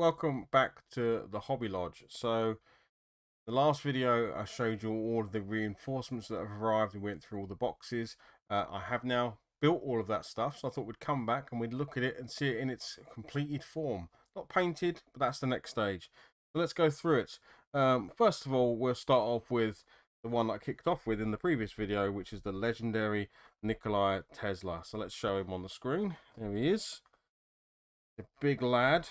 welcome back to the Hobby Lodge. So the last video I showed you all of the reinforcements that have arrived and went through all the boxes. I have now built all of that stuff, so I thought we'd come back and we'd look at it and see it in its completed form. Not painted, but that's the next stage. So let's go through it. First of all, we'll start off with the one that I kicked off with in the previous video, which is the legendary Nikolai Tesla. So let's show him on the screen. There he is. A big lad.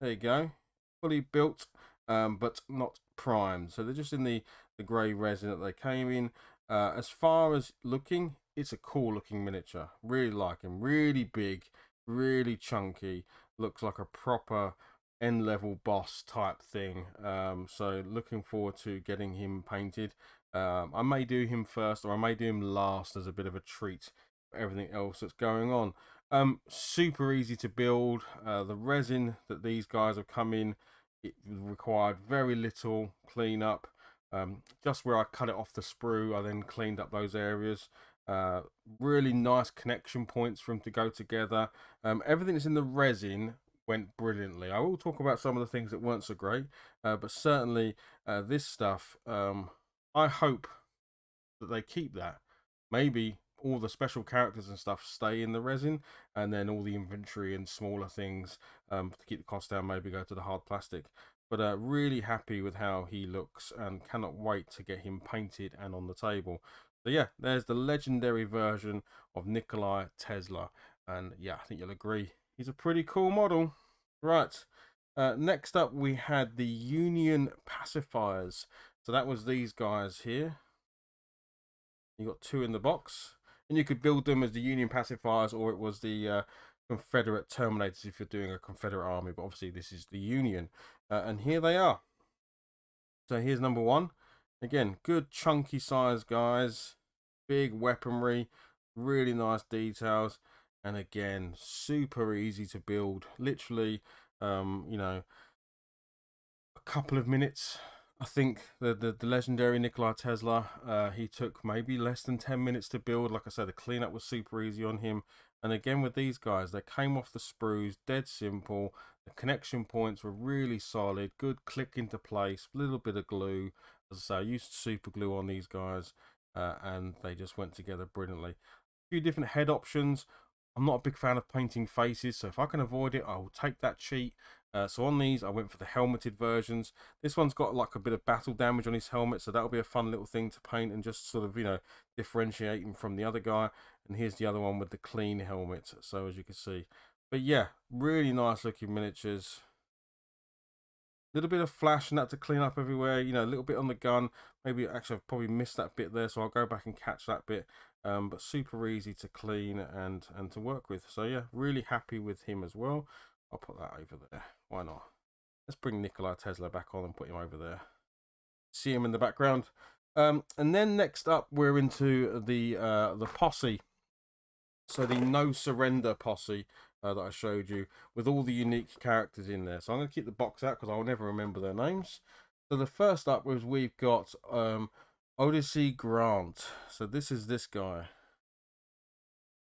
There you go, fully built, but not primed. So they're just in the grey resin that they came in. As far as looking, it's a cool looking miniature. Really like him. Really big, really chunky. Looks like a proper end level boss type thing. So looking forward to getting him painted. I may do him first, or I may do him last as a bit of a treat for everything else that's going on. Super easy to build. The resin that these guys have come in, it required very little cleanup. Just where I cut it off the sprue, I then cleaned up those areas. Really nice connection points for them to go together. Everything that's in the resin went brilliantly. I will talk about some of the things that weren't so great, but certainly this stuff, I hope that they keep that. Maybe all the special characters and stuff stay in the resin, and then all the inventory and smaller things to keep the cost down maybe go to the hard plastic. But really happy with how he looks and cannot wait to get him painted and on the table. So yeah, there's the legendary version of Nikolai Tesla, and yeah, I think you'll agree he's a pretty cool model. Right, next up we had the Union Pacifiers. So that was these guys here. You got two in the box. And you could build them as the Union Pacifiers, or it was the Confederate Terminators if you're doing a Confederate army, but obviously this is the Union. And here they are. So here's number one. Again, good chunky size guys, big weaponry, really nice details, and again, super easy to build. Literally, you know, a couple of minutes. I think the legendary Nikolai Tesla, he took maybe less than 10 minutes to build. Like I said, the cleanup was super easy on him. And again, with these guys, they came off the sprues, dead simple. The connection points were really solid, good click into place, little bit of glue. As I say, I used super glue on these guys, and they just went together brilliantly. A few different head options. I'm not a big fan of painting faces, so if I can avoid it, I will take that cheat. So on these, I went for the helmeted versions. This one's got like a bit of battle damage on his helmet, so that'll be a fun little thing to paint and just sort of, you know, differentiate him from the other guy. And here's the other one with the clean helmet, so as you can see. But yeah, really nice looking miniatures. Little bit of flash and that to clean up everywhere, you know, a little bit on the gun. Maybe actually I've probably missed that bit there, so I'll go back and catch that bit. But super easy to clean and to work with. So yeah, really happy with him as well. I'll put that over there. Why not? Let's bring Nikolai Tesla back on and put him over there. See him in the background. And then next up, we're into the posse. So the No Surrender posse that I showed you with all the unique characters in there. So I'm going to keep the box out because I'll never remember their names. So the first up was we've got Odyssey Grant. So this is this guy.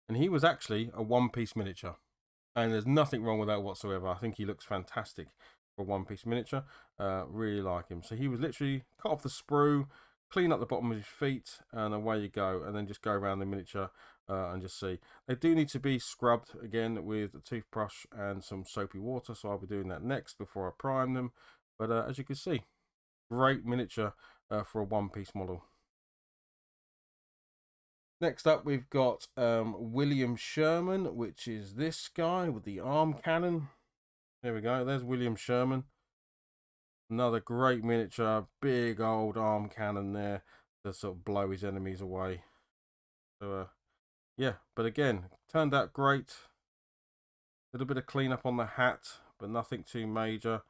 And he was actually a one-piece miniature. And there's nothing wrong with that whatsoever. I think he looks fantastic for a one-piece miniature. Really like him. So he was literally cut off the sprue, clean up the bottom of his feet, and away you go. And then just go around the miniature and just see. They do need to be scrubbed again with a toothbrush and some soapy water. So I'll be doing that next before I prime them. But as you can see, great miniature for a one-piece model. Next up, we've got William Sherman, which is this guy with the arm cannon. There we go. There's William Sherman. Another great miniature, big old arm cannon there to sort of blow his enemies away. So, yeah, but again, turned out great. A little bit of cleanup on the hat, but nothing too major.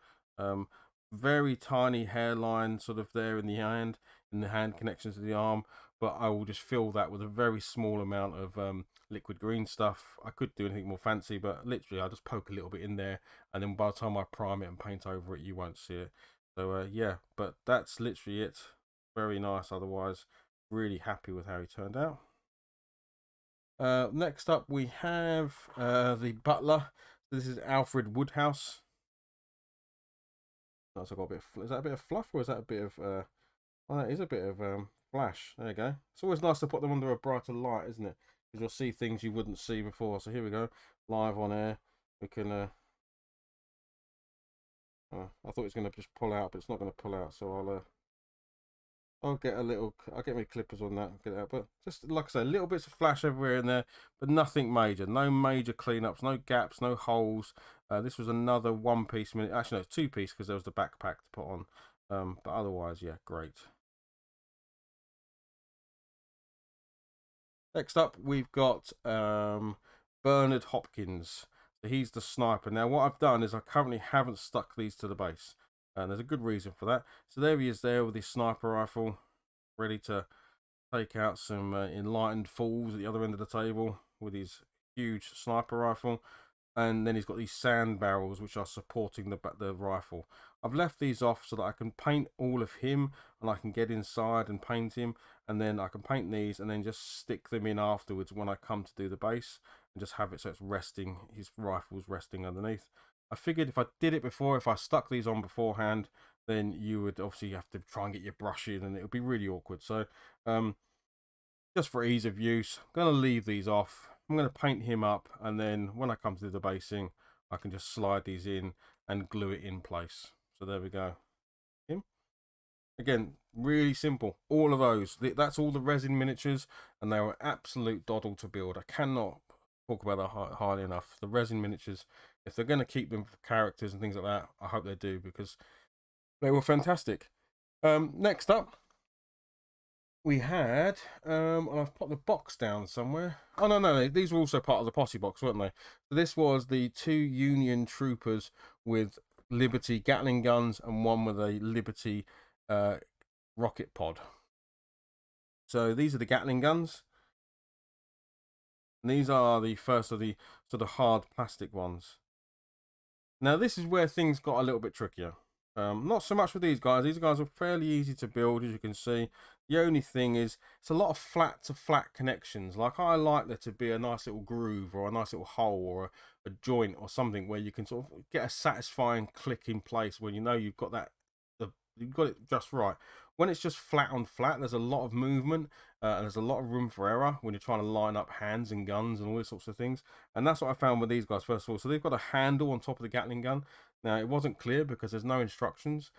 Very tiny hairline sort of there in the hand connections to the arm, but I will just fill that with a very small amount of liquid green stuff. I could do anything more fancy, but literally I just poke a little bit in there, and then by the time I prime it and paint over it, you won't see it. So yeah, but that's literally it. Very nice otherwise. Really happy with how he turned out. Next up we have the Butler. This is Alfred Woodhouse. That's got a bit of, is that a bit of fluff or is that a bit of oh, that is a bit of flash. There you go. It's always nice to put them under a brighter light, isn't it? Because you'll see things you wouldn't see before. So here we go, live on air. We can I thought it was going to just pull out, but it's not going to pull out, so I'll get a little, I'll get my clippers on that, get it out. But just like I say, little bits of flash everywhere in there, but nothing major. No major cleanups, no gaps, no holes. This was another one piece minute. Actually, no, it's two piece because there was the backpack to put on. But otherwise, yeah, great. Next up, we've got Bernard Hopkins. So he's the sniper. Now, what I've done is I currently haven't stuck these to the base. And there's a good reason for that. So there he is there with his sniper rifle, ready to take out some enlightened fools at the other end of the table with his huge sniper rifle. And then he's got these sand barrels which are supporting the rifle. I've left these off so that I can paint all of him and I can get inside and paint him, and then I can paint these and then just stick them in afterwards when I come to do the base and just have it so it's resting, his rifle's resting underneath. I figured if I did it before, if I stuck these on beforehand, then you would obviously have to try and get your brush in and it would be really awkward. So just for ease of use, I'm going to leave these off. I'm going to paint him up, and then when I come to do the basing, I can just slide these in and glue it in place. So there we go. Him. Again, really simple. All of those. That's all the resin miniatures, and they were absolute doddle to build. I cannot talk about that highly enough. The resin miniatures, if they're going to keep them for characters and things like that, I hope they do, because they were fantastic. Next up, we had, and I've put the box down somewhere. Oh, no, these were also part of the posse box, weren't they? So this was the 2 Union troopers with Liberty Gatling guns and one with a Liberty rocket pod. So these are the Gatling guns. And these are the first of the sort of hard plastic ones. Now this is where things got a little bit trickier. Not so much with these guys. These guys are fairly easy to build, as you can see. The only thing is, it's a lot of flat to flat connections. Like, I like there to be a nice little groove or a nice little hole or a joint or something where you can sort of get a satisfying click in place when you know you've got that, you've got it just right. When it's just flat on flat, there's a lot of movement and there's a lot of room for error when you're trying to line up hands and guns and all these sorts of things. And that's what I found with these guys, first of all. So they've got a handle on top of the Gatling gun. Now, it wasn't clear because there's no instructions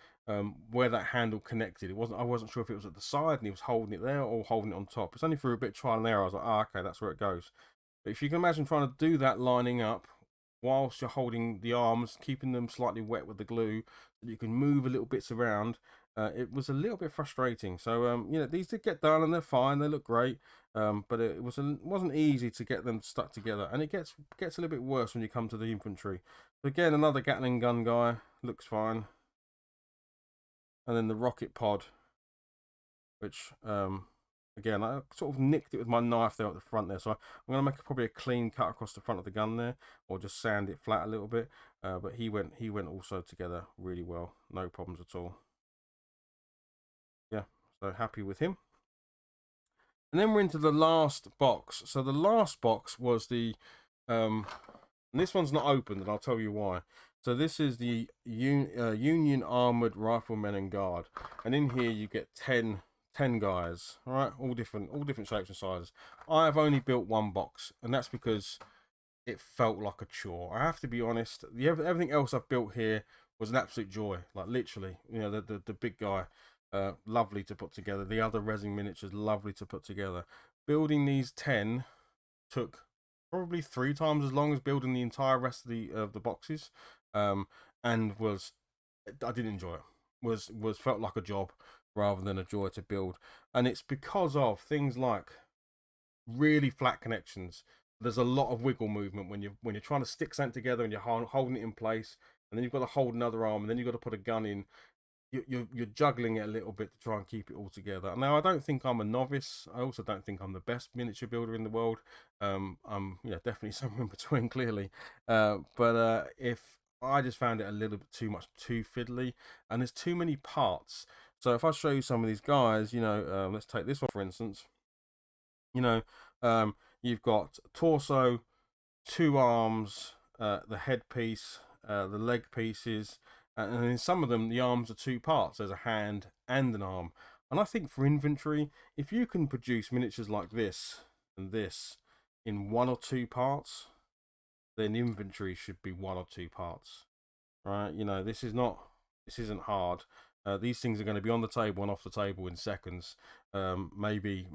where that handle connected. I wasn't sure if it was at the side and he was holding it there or holding it on top. It's only through a bit of trial and error I was like, okay, that's where it goes. But if you can imagine trying to do that lining up whilst you're holding the arms, keeping them slightly wet with the glue, so you can move a little bits around, it was a little bit frustrating. So these did get done and they're fine, they look great, but it wasn't easy to get them stuck together, and it gets a little bit worse when you come to the infantry. So again, another Gatling gun guy, looks fine, and then the rocket pod, which again, I sort of nicked it with my knife there at the front there, so I'm going to make probably a clean cut across the front of the gun there, or just sand it flat a little bit. But he went also together really well, no problems at all. Yeah, so happy with him. And then we're into the last box. So the last box was the, and this one's not opened, and I'll tell you why. So this is the Union Armored Riflemen and Guard, and in here you get 10 guys, all right, all different shapes and sizes. I have only built one box, and that's because it felt like a chore. I have to be honest. Everything else I've built here was an absolute joy. Like, literally, the big guy, lovely to put together. The other resin miniatures, lovely to put together. Building these 10 took probably 3 times as long as building the entire rest of the boxes, and I didn't enjoy it. Was felt like a job rather than a joy to build, and it's because of things like really flat connections. There's a lot of wiggle movement when you're trying to stick something together and you're holding it in place, and then you've got to hold another arm, and then you've got to put a gun in. You're juggling it a little bit to try and keep it all together. Now, I don't think I'm a novice. I also don't think I'm the best miniature builder in the world. I'm definitely somewhere in between, clearly. But if I just found it a little bit too fiddly, and there's too many parts. So if I show you some of these guys, let's take this one for instance. You've got torso, 2 arms, the headpiece, the leg pieces, And in some of them, the arms are two parts. There's a hand and an arm. And I think for inventory, if you can produce miniatures like this and this in one or two parts, then inventory should be one or two parts, right? You know, this isn't hard. These things are going to be on the table and off the table in seconds. Maybe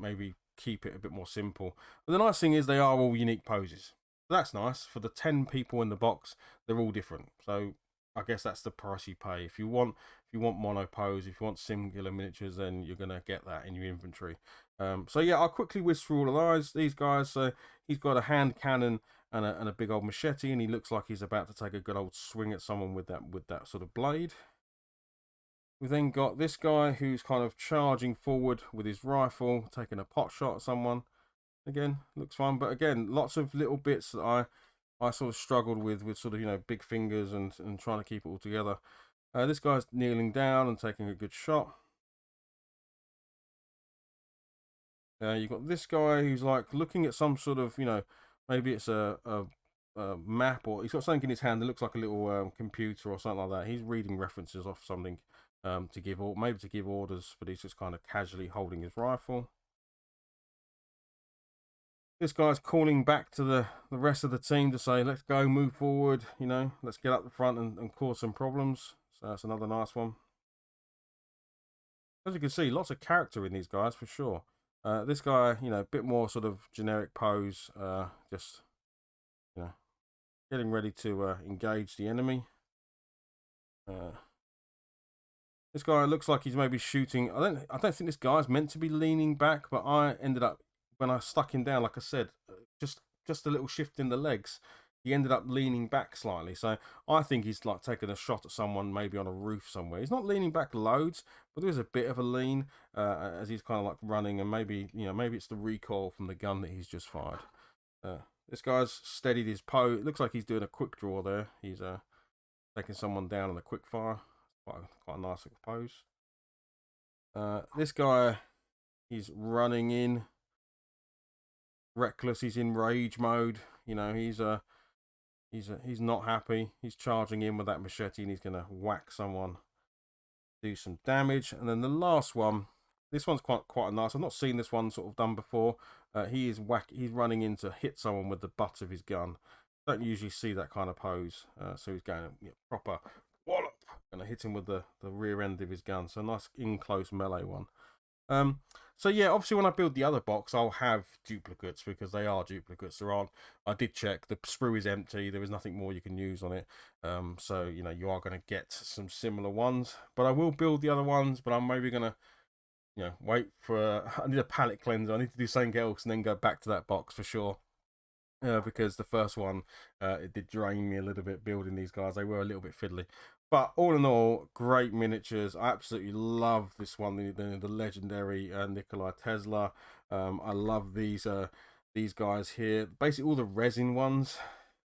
keep it a bit more simple. But the nice thing is they are all unique poses. That's nice. For the 10 people in the box, they're all different. So I guess that's the price you pay. If you want mono pose, if you want singular miniatures, then you're gonna get that in your inventory. So yeah, I'll quickly whiz through all of these guys. So he's got a hand cannon and a big old machete, and he looks like he's about to take a good old swing at someone with that sort of blade. We've then got this guy who's kind of charging forward with his rifle, taking a pot shot at someone. Again, looks fun, but again, lots of little bits that I sort of struggled with sort of, you know, big fingers and trying to keep it all together. This guy's kneeling down and taking a good shot. You've got this guy who's like looking at some sort of, you know, maybe it's a map, or he's got something in his hand that looks like a little computer or something like that. He's reading references off something to give, or maybe to give orders, but he's just kind of casually holding his rifle. This guy's calling back to the rest of the team to say, let's go, move forward, you know, let's get up the front and cause some problems. So that's another nice one. As you can see, lots of character in these guys for sure. This guy, you know, a bit more sort of generic pose, just, you know, getting ready to engage the enemy. This guy looks like he's maybe shooting. I don't think this guy's meant to be leaning back, but I ended up, when I stuck him down, like I said, just a little shift in the legs, he ended up leaning back slightly. So I think he's like taking a shot at someone maybe on a roof somewhere. He's not leaning back loads, but there's a bit of a lean as he's kind of like running, and maybe, you know, maybe it's the recoil from the gun that he's just fired. This guy's steadied his pose. It looks like he's doing a quick draw there. He's taking someone down on a quick fire. Quite a nice little pose. This guy, he's running in, reckless. He's in rage mode. You know, he's not happy. He's charging in with that machete, and he's gonna whack someone, do some damage. And then the last one, this one's quite nice. I've not seen this one sort of done before. He's running in to hit someone with the butt of his gun. Don't usually see that kind of pose. So he's going, you know, proper wallop, and I hit him with the rear end of his gun. So a nice in close melee one. So yeah, obviously when I build the other box, I'll have duplicates because they are duplicates. There aren't. I did check. The sprue is empty. There is nothing more you can use on it. So you know you are going to get some similar ones, but I will build the other ones. But I'm maybe going to, you know, wait for. I need a palette cleanser. I need to do something else and then go back to that box for sure. Because the first one, it did drain me a little bit building these guys. They were a little bit fiddly. But all in all, great miniatures. I absolutely love this one, the legendary Nikolai Tesla. I love these guys here. Basically, all the resin ones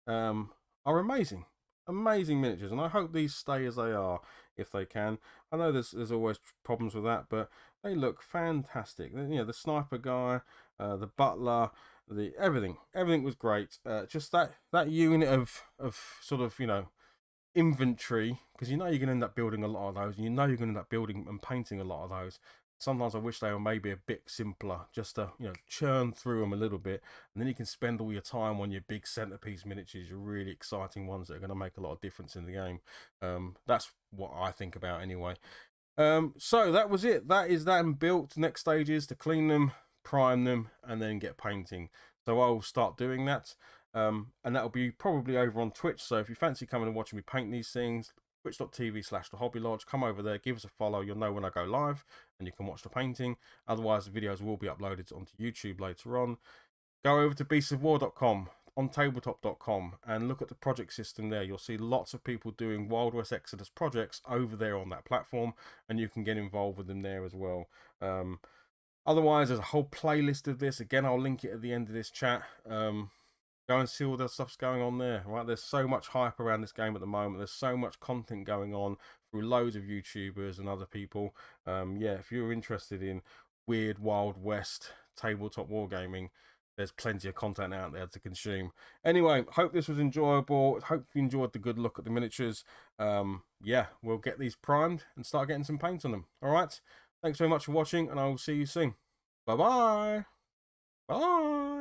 are amazing. Amazing miniatures. And I hope these stay as they are, if they can. I know there's always problems with that, but they look fantastic. You know, the sniper guy, the butler, everything was great. Just that unit of sort of, you know, inventory, because you know you're going to end up building a lot of those, and you know you're going to end up building and painting a lot of those. Sometimes I wish they were maybe a bit simpler, just to, you know, churn through them a little bit, and then you can spend all your time on your big centerpiece miniatures, your really exciting ones that are going to make a lot of difference in the game. That's what I think about anyway. So that was it. That is them built. Next stage is to clean them, prime them, and then get painting. So I'll start doing that. And that'll be probably over on Twitch. So if you fancy coming and watching me paint these things, twitch.tv/The Hobby Lodge, come over there, give us a follow. You'll know when I go live and you can watch the painting. Otherwise, the videos will be uploaded onto YouTube later on. Go over to beastsofwar.com, on tabletop.com, and look at the project system there. You'll see lots of people doing Wild West Exodus projects over there on that platform, and you can get involved with them there as well. Otherwise, there's a whole playlist of this. Again, I'll link it at the end of this chat. Go and see all the stuff's going on there, right? There's so much hype around this game at the moment. There's so much content going on through loads of YouTubers and other people. Yeah, if you're interested in weird Wild West tabletop wargaming, there's plenty of content out there to consume. Anyway, hope this was enjoyable. Hope you enjoyed the good look at the miniatures. Yeah, we'll get these primed and start getting some paint on them. All right. Thanks very much for watching, and I will see you soon. Bye-bye. Bye.